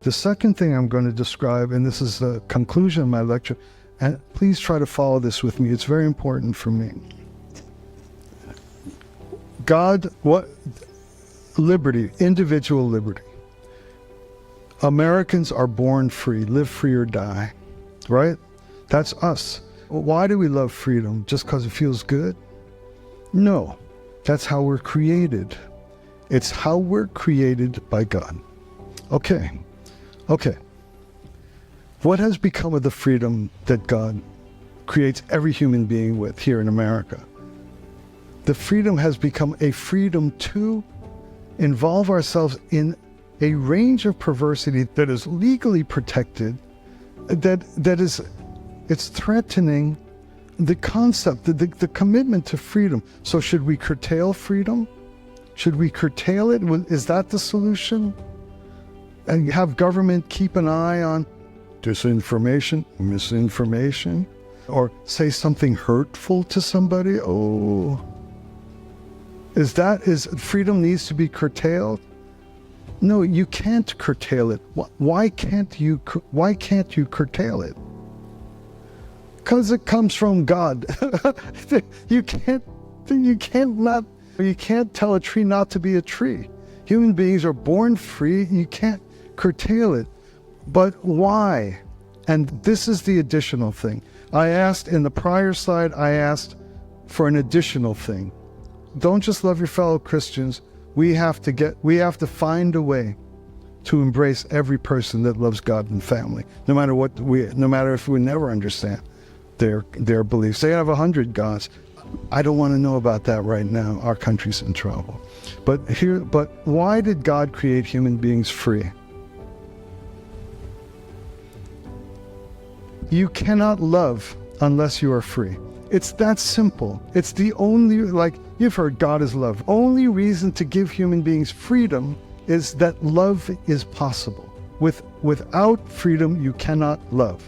The second thing I'm going to describe, and this is the conclusion of my lecture, and please try to follow this with me. It's very important for me. Liberty, individual liberty. Americans are born free, live free or die, right? That's us. Why do we love freedom? Just because it feels good? No, that's how we're created. It's how we're created by God. Okay. What has become of the freedom that God creates every human being with here in America? The freedom has become a freedom to involve ourselves in a range of perversity that is legally protected, it's threatening the concept, the commitment to freedom. So should we curtail freedom? Should we curtail it? Is that the solution? And have government keep an eye on disinformation, misinformation, or say something hurtful to somebody? Is freedom needs to be curtailed? No, you can't curtail it. Why can't you curtail it? Because it comes from God. You can't tell a tree not to be a tree. Human beings are born free. You can't curtail it. But why? And this is the additional thing. I asked in the prior slide, I asked for an additional thing. Don't just love your fellow Christians. We have to find a way to embrace every person that loves God and family, no matter if we never understand their beliefs. They have 100 gods. I don't want to know about that right now. Our country's in trouble. But why did God create human beings free? You cannot love unless you are free. It's that simple. It's the only, you've heard God is love. Only reason to give human beings freedom is that love is possible. Without freedom, you cannot love.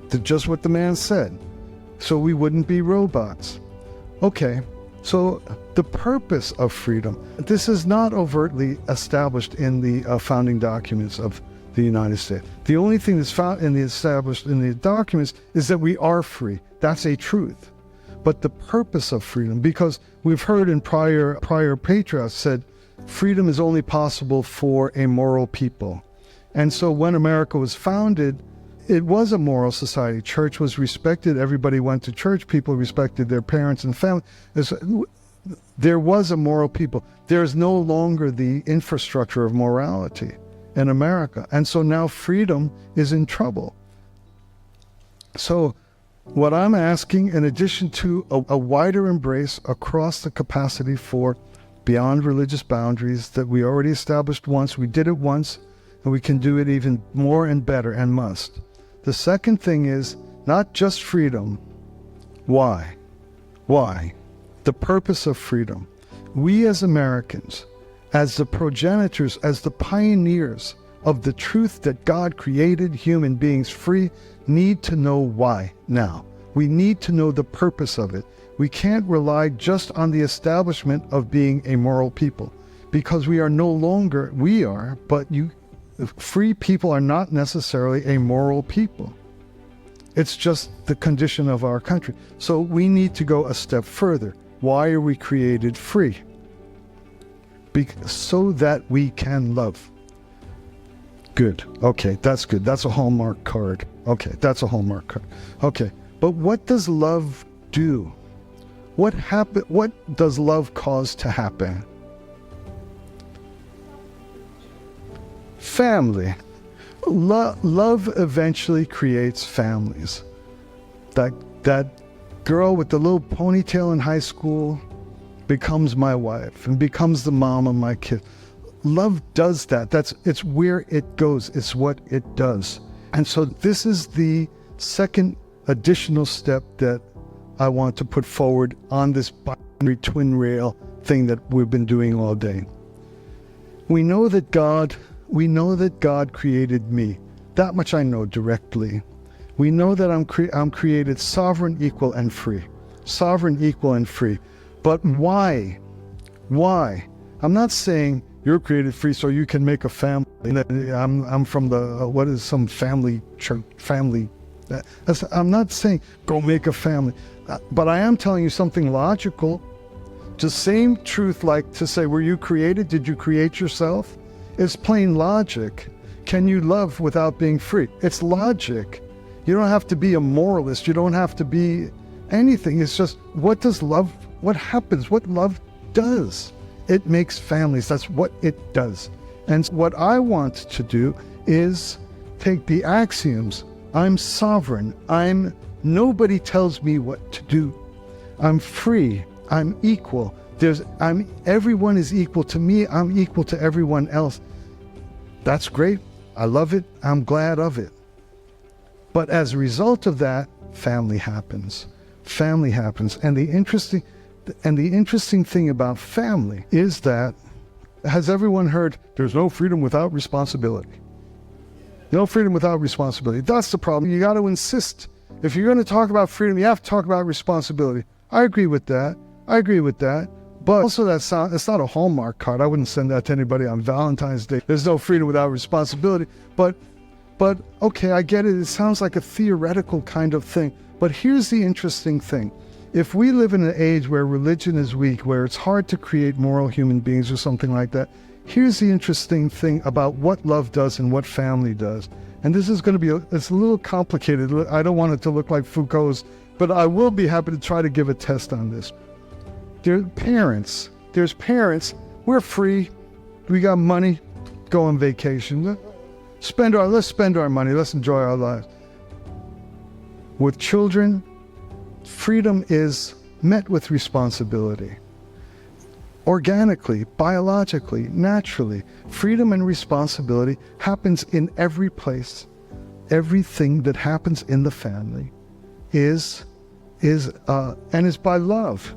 That's just what the man said. So we wouldn't be robots. Okay, so the purpose of freedom, this is not overtly established in the founding documents of the United States. The only thing that's established in the documents is that we are free. That's a truth. But the purpose of freedom, because we've heard in prior patriarchs said, freedom is only possible for a moral people. And so when America was founded, it was a moral society. Church was respected. Everybody went to church. People respected their parents and family. There was a moral people. There is no longer the infrastructure of morality in America. And so now freedom is in trouble. So what I'm asking, in addition to a wider embrace across the capacity for beyond religious boundaries that we already established once, we did it once, and we can do it even more and better and must. The second thing is not just freedom. Why? The purpose of freedom. We as Americans, as the progenitors, as the pioneers of the truth that God created human beings free, need to know why now. We need to know the purpose of it. We can't rely just on the establishment of being a moral people, because we are no longer, free people are not necessarily a moral people. It's just the condition of our country. So we need to go a step further. Why are we created free? So that we can love. Good. Okay, that's good. That's a Hallmark card. Okay, that's a Hallmark card. Okay, but what does love do? What does love cause to happen? Family. Love eventually creates families. That girl with the little ponytail in high school becomes my wife and becomes the mom of my kid. Love does that. It's where it goes. It's what it does. And so this is the second additional step that I want to put forward on this binary twin rail thing that we've been doing all day. We know that God created me. That much I know directly. We know that I'm created sovereign, equal, and free. Sovereign, equal, and free. But why? Why? I'm not saying You're created free so you can make a family. And then I'm from the, what is some family church, family. I'm not saying go make a family, but I am telling you something logical. Just same truth like to say, were you created? Did you create yourself? It's plain logic. Can you love without being free? It's logic. You don't have to be a moralist. You don't have to be anything. It's just, what does love, what happens, what love does? It makes families. That's what it does. And what I want to do is take the axioms. I'm sovereign. Nobody tells me what to do. I'm free. I'm equal. Everyone is equal to me. I'm equal to everyone else. That's great. I love it. I'm glad of it. But as a result of that, family happens. Family happens. And the interesting thing about family is that, has everyone heard, there's no freedom without responsibility? No freedom without responsibility. That's the problem. You got to insist. If you're going to talk about freedom, you have to talk about responsibility. I agree with that. But also it's not a Hallmark card. I wouldn't send that to anybody on Valentine's Day. There's no freedom without responsibility. But okay, I get it. It sounds like a theoretical kind of thing. But here's the interesting thing. If we live in an age where religion is weak, where it's hard to create moral human beings or something like that, here's the interesting thing about what love does and what family does. And this is going to be, it's a little complicated. I don't want it to look like Foucault's, but I will be happy to try to give a test on this. There's parents. We're free. We got money. Go on vacation. Let's spend our money. Let's enjoy our lives. With children, freedom is met with responsibility. Organically, biologically, naturally, freedom and responsibility happens in every place. Everything that happens in the family is by love.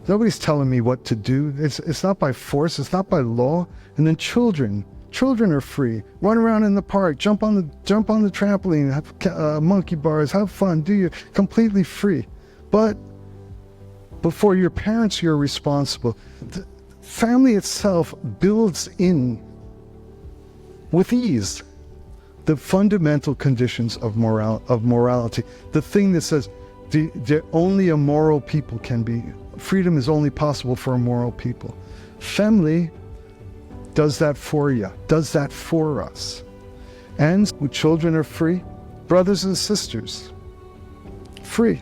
Nobody's telling me what to do. It's not by force. It's not by law. And then children are free. Run around in the park. Jump on the trampoline. Have monkey bars. Have fun. Completely free. But before your parents, you're responsible. The family itself builds in with ease the fundamental conditions of morality. The thing that says only a moral people can be. Freedom is only possible for a moral people. Family does that for you, does that for us. And when children are free, brothers and sisters, free.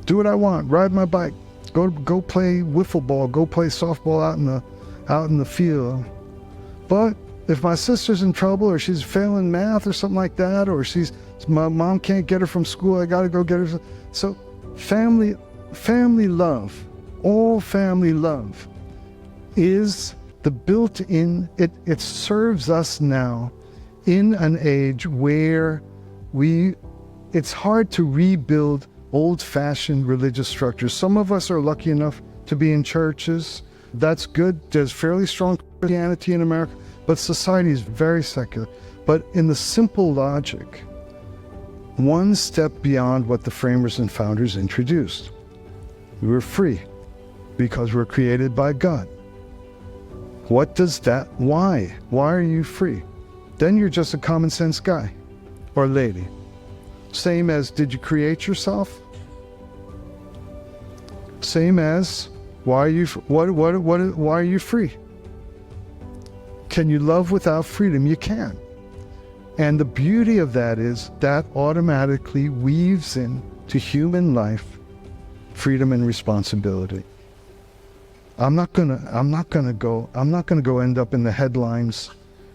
Do what I want, ride my bike, go play wiffle ball, go play softball out in the field. But if my sister's in trouble or she's failing math or something like that, or my mom can't get her from school, I gotta go get her. So family love, all family love is the built-in, it serves us now in an age where it's hard to rebuild old-fashioned religious structures. Some of us are lucky enough to be in churches. That's good. There's fairly strong Christianity in America, but society is very secular. But in the simple logic, one step beyond what the framers and founders introduced. We were free because we're created by God. What does that, why? Why are you free? Then you're just a common sense guy or lady. Same as, did you create yourself? Same as, why are you free? Can you love without freedom? You can. And the beauty of that is that automatically weaves into human life freedom and responsibility. I'm not gonna go end up in the headlines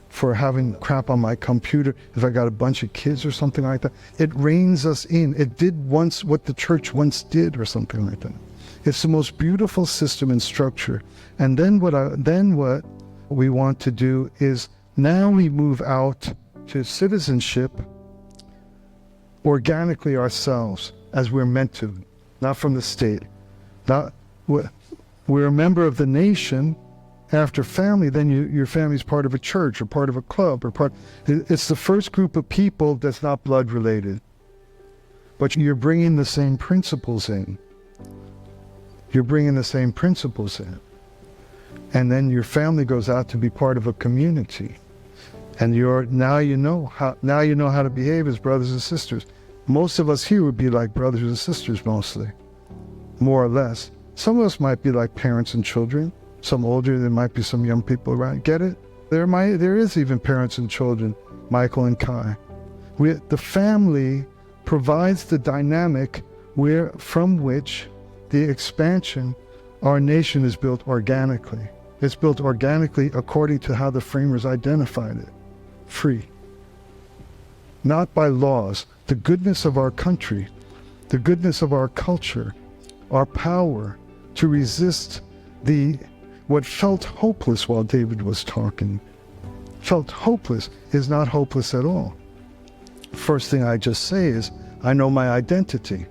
for having crap on my computer if I got a bunch of kids or something like that. It reins us in. It did once what the church once did or something like that. It's the most beautiful system and structure. And then what we want to do is now we move out to citizenship organically ourselves as we're meant to, not from the state. We're a member of the nation. After family, then your family's part of a church or part of a club it's the first group of people that's not blood related. But you're bringing the same principles in. And then your family goes out to be part of a community. And now you know how to behave as brothers and sisters. Most of us here would be like brothers and sisters mostly, more or less. Some of us might be like parents and children. Some older, there might be some young people around. Get it? There is even parents and children, Michael and Kai. The family provides the dynamic from which the expansion, our nation is built organically. It's built organically according to how the framers identified it. Free. Not by laws. The goodness of our country, the goodness of our culture, our power to resist what felt hopeless while David was talking. Felt hopeless is not hopeless at all. First thing I just say is, I know my identity.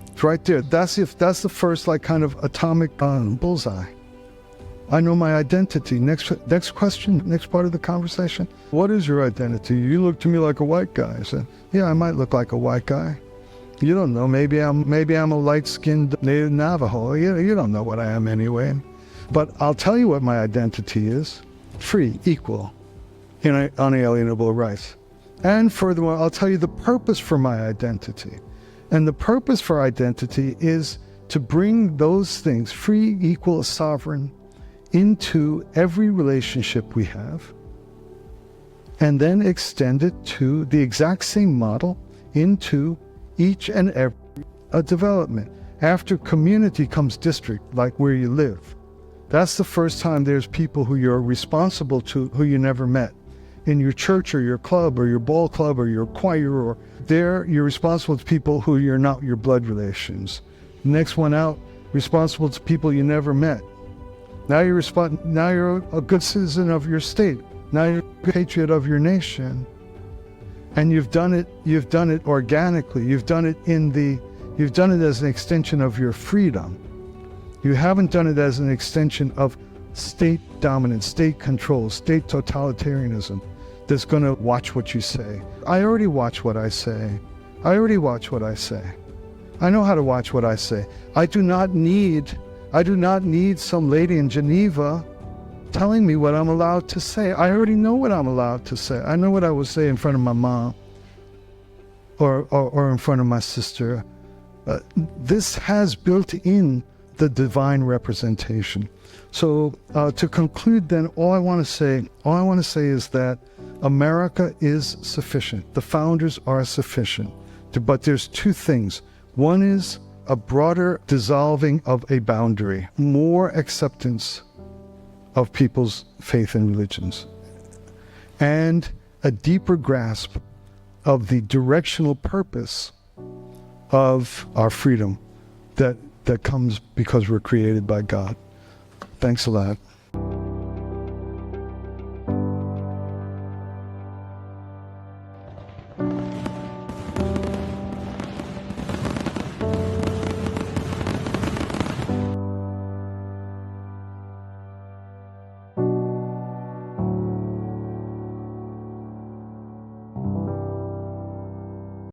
It's right there. That's the first kind of atomic bullseye. I know my identity. Next question, next part of the conversation. What is your identity? You look to me like a white guy. I said, yeah, I might look like a white guy. You don't know. Maybe I'm a light-skinned native Navajo. You don't know what I am anyway. But I'll tell you what my identity is. Free, equal, unalienable rights. And furthermore, I'll tell you the purpose for my identity. And the purpose for identity is to bring those things, free, equal, sovereign, into every relationship we have, and then extend it to the exact same model into each and every development. After community comes district, like where you live. That's the first time there's people who you're responsible to who you never met. In your church or your club or your ball club or your choir, or there you're responsible to people who you're not your blood relations. Next one out, responsible to people you never met. Now you're a good citizen of your state. Now you're a patriot of your nation. And you've done it organically. You've done it as an extension of your freedom. You haven't done it as an extension of state dominance, state control, state totalitarianism that's going to watch what you say. I already watch what I say. I know how to watch what I say. I do not need some lady in Geneva telling me what I'm allowed to say. I already know what I'm allowed to say. I know what I will say in front of my mom or in front of my sister. This has built in the divine representation. So to conclude then, all I want to say is that America is sufficient. The founders are sufficient. But there's two things. One is a broader dissolving of a boundary, more acceptance of people's faith and religions, and a deeper grasp of the directional purpose of our freedom that comes because we're created by God. Thanks a lot.